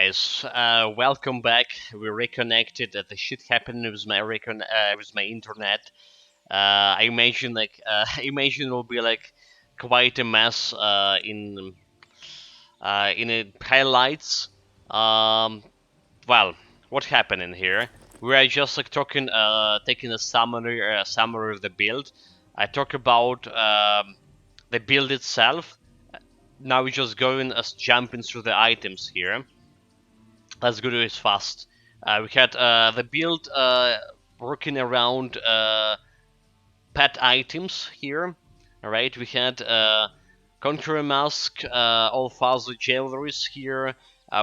guys, welcome back. We reconnected. The shit happened with my internet. I imagine I imagine it will be like quite a mess in highlights. Um, well, what happened in here? We are just like taking a summary of the build. I talk about the build itself. Now we're just going as jumping through the items here. Let's go do it fast. We had the build working around pet items here. Alright, we had Conqueror Mask, Alfaza Jewelries here.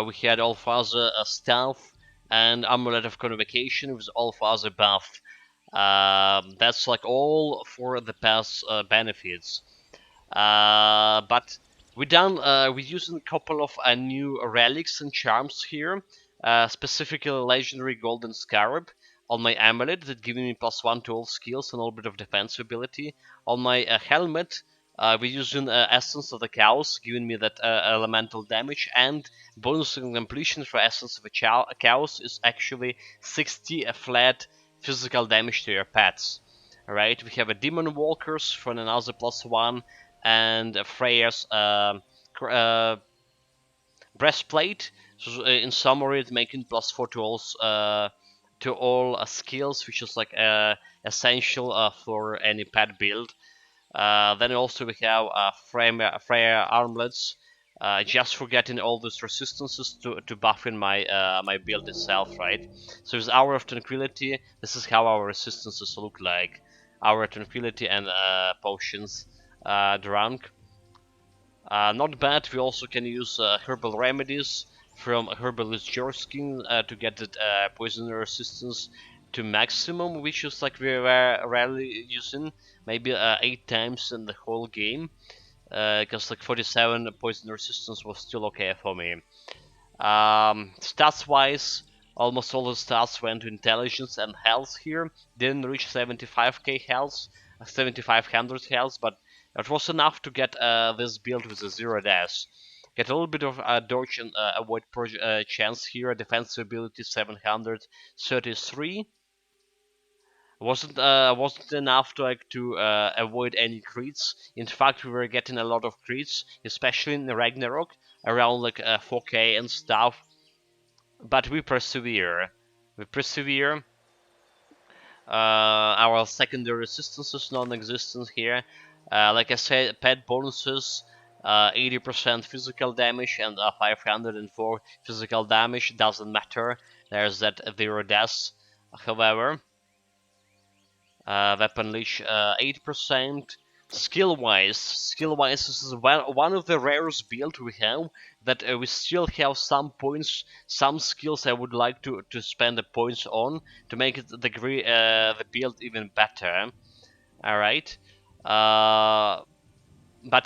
We had Alfaza Staff and Amulet of Convocation with Alfaza Buff. That's like all for the past benefits. But we're using a couple of new relics and charms here, specifically legendary golden scarab on my amulet that giving me +1 to all skills and a little bit of defense ability. On my helmet, we're using essence of the chaos, giving me that elemental damage, and bonus on completion for essence of a chaos is actually 60 flat physical damage to your pets. Alright, we have a demon walkers for another +1 and Freya's breastplate. So in summary, it's making +4 to all skills, which is like essential for any pet build. Then also we have Freya armlets. Just for getting all these resistances to buffing my build itself, right? So with Hour of Tranquility, this is how our resistances look like. Hour of Tranquility and potions drunk. Not bad. We also can use herbal remedies from Herbalist Jorskin to get that poison resistance to maximum, which is like very rarely using, maybe 8 times in the whole game. Because like 47 poison resistance was still okay for me. Stats wise, almost all the stats went to intelligence and health here. Didn't reach 75k health, 7500 health, but it was enough to get this build with a 0 dash. Get a little bit of dodge and avoid chance here. Defense ability 733. Wasn't enough to avoid any crits. In fact, we were getting a lot of crits, especially in the Ragnarok, around like 4k and stuff. But we persevere. We persevere. Our secondary resistance is non-existent here. Like I said, pet bonuses, 80% physical damage and 504 physical damage. Doesn't matter. There's that 0 deaths. However, weapon leech 8%. Skill-wise, this is one of the rarest builds we have that we still have some points, some skills I would like to spend the points on to make it the build even better. All right. But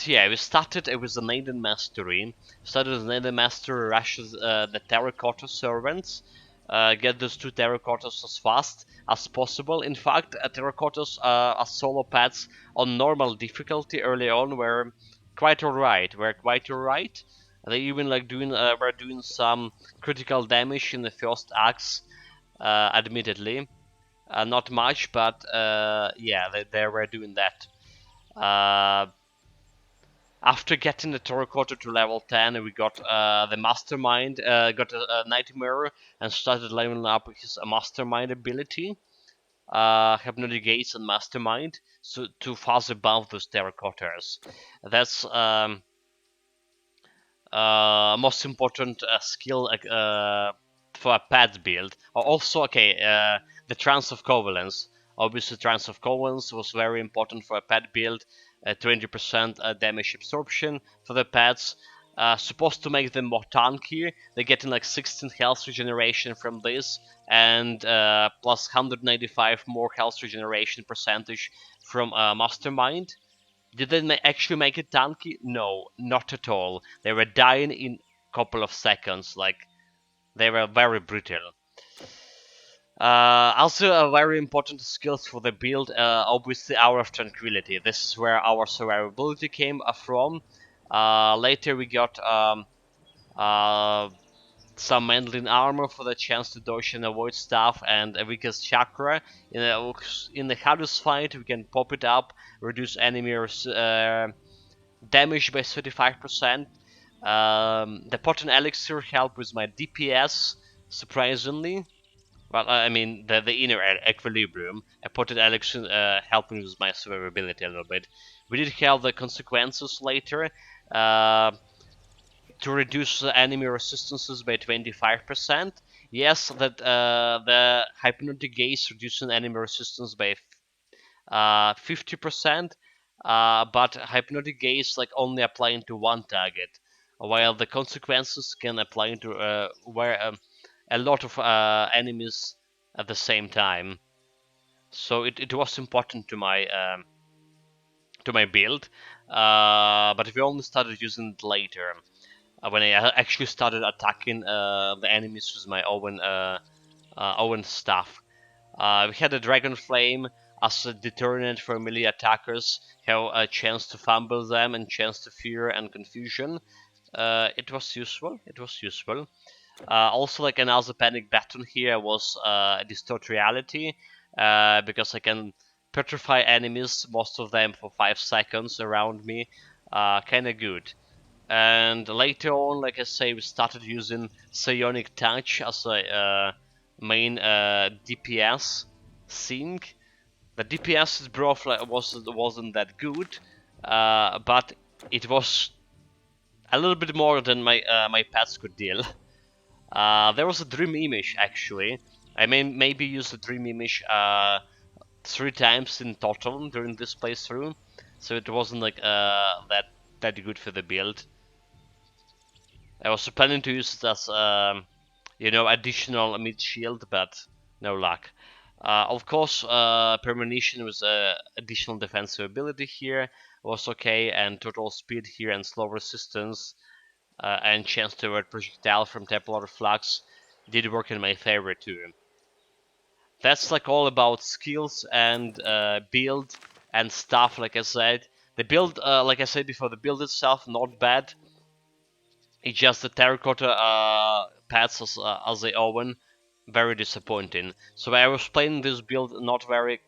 yeah, we started with the Neidan Mastery. Started with Neidan Mastery rushes the Terracotta Servants. Get those 2 Terracottas as fast as possible. In fact, Terracottas as solo pets on normal difficulty early on were quite alright. They even like were doing some critical damage in the first acts, admittedly. Not much, but yeah, they were doing that. After getting the Terracotta to level 10, we got the Mastermind, got a Nightmare, and started leveling up his Mastermind ability. Hypnotic Gaze and Mastermind, so to fast above those Terracottas. That's most important skill for a pet build. Also, okay, the Trance of Covalence. Obviously, Trance of Covalence was very important for a pet build. 20% damage absorption for the pets. Supposed to make them more tanky. They're getting like 16 health regeneration from this, and plus 195 more health regeneration percentage from Mastermind. Did they actually make it tanky? No, not at all. They were dying in a couple of seconds. Like, they were very brutal. Also, a very important skills for the build, obviously Hour of Tranquility. This is where our survivability came from. Later we got some Mandolin armor for the chance to dodge and avoid stuff, and a weakest chakra. In the hardest fight, we can pop it up, reduce enemy damage by 35%. The potent elixir help with my DPS, surprisingly. Well, I mean, the inner equilibrium. A potent elixir helping with my survivability a little bit. We did have the consequences later. To reduce enemy resistances by 25%. Yes, that the hypnotic gaze reducing enemy resistance by 50%, but hypnotic gaze like only applying to one target, while the consequences can apply to where a lot of enemies at the same time. So it was important to my build, but we only started using it later when I actually started attacking the enemies with my own stuff. We had a Dragon Flame as a deterrent for melee attackers, have a chance to fumble them and chance to fear and confusion. It was useful. It was useful. Also, like another panic button here was distort reality, because I can petrify enemies, most of them for 5 seconds around me. Kind of good. And later on, like I say, we started using Psionic Touch as a main DPS sync. The DPS wasn't that good, but it was a little bit more than my pets could deal. There was a dream image actually. I maybe used the dream image 3 times in total during this playthrough, so it wasn't like that good for the build. I was planning to use it as additional mid shield, but no luck. Of course, premonition with additional defensive ability here was okay, and total speed here and slow resistance and chance to avoid projectile from Templar Flux did work in my favor too. That's like all about skills and build and stuff. Like I said, the build, like I said before, the build itself not bad. It's just the terracotta pads as they own, very disappointing. So I was playing this build not very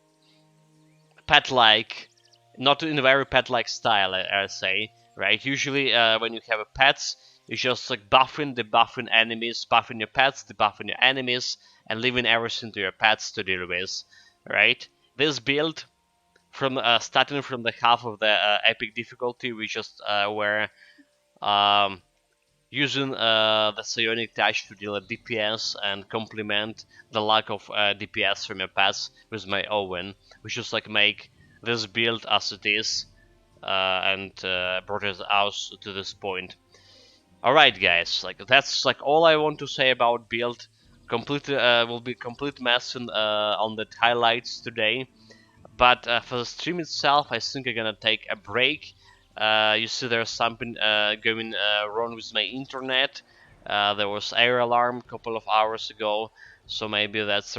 pet-like, not in a very pet-like style, I say, right? Usually when you have a pets, you just like debuffing enemies, buffing your pets, debuffing your enemies, and leaving everything to your pets to deal with, right? This build, from starting from the half of the epic difficulty, we just were um, using the Psionic Touch to deal a DPS and complement the lack of DPS from your pets with my Owen, which is like make this build as it is and brought us out to this point. Alright guys, like that's like all I want to say about build. Complete will be complete mess on the highlights today. But for the stream itself, I think I'm gonna take a break. You see there's something going wrong with my internet. There was air alarm a couple of hours ago, so maybe that's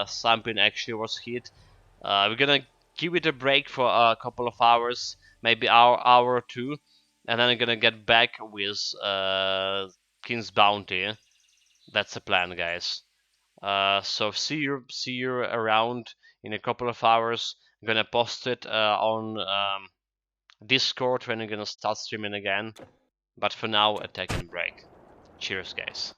something actually was hit. We're gonna give it a break for a couple of hours, maybe hour or two, and then I'm gonna get back with King's Bounty. That's the plan, guys. So see you around in a couple of hours. I'm gonna post it on Discord when I'm gonna start streaming again. But for now, a taking break. Cheers, guys.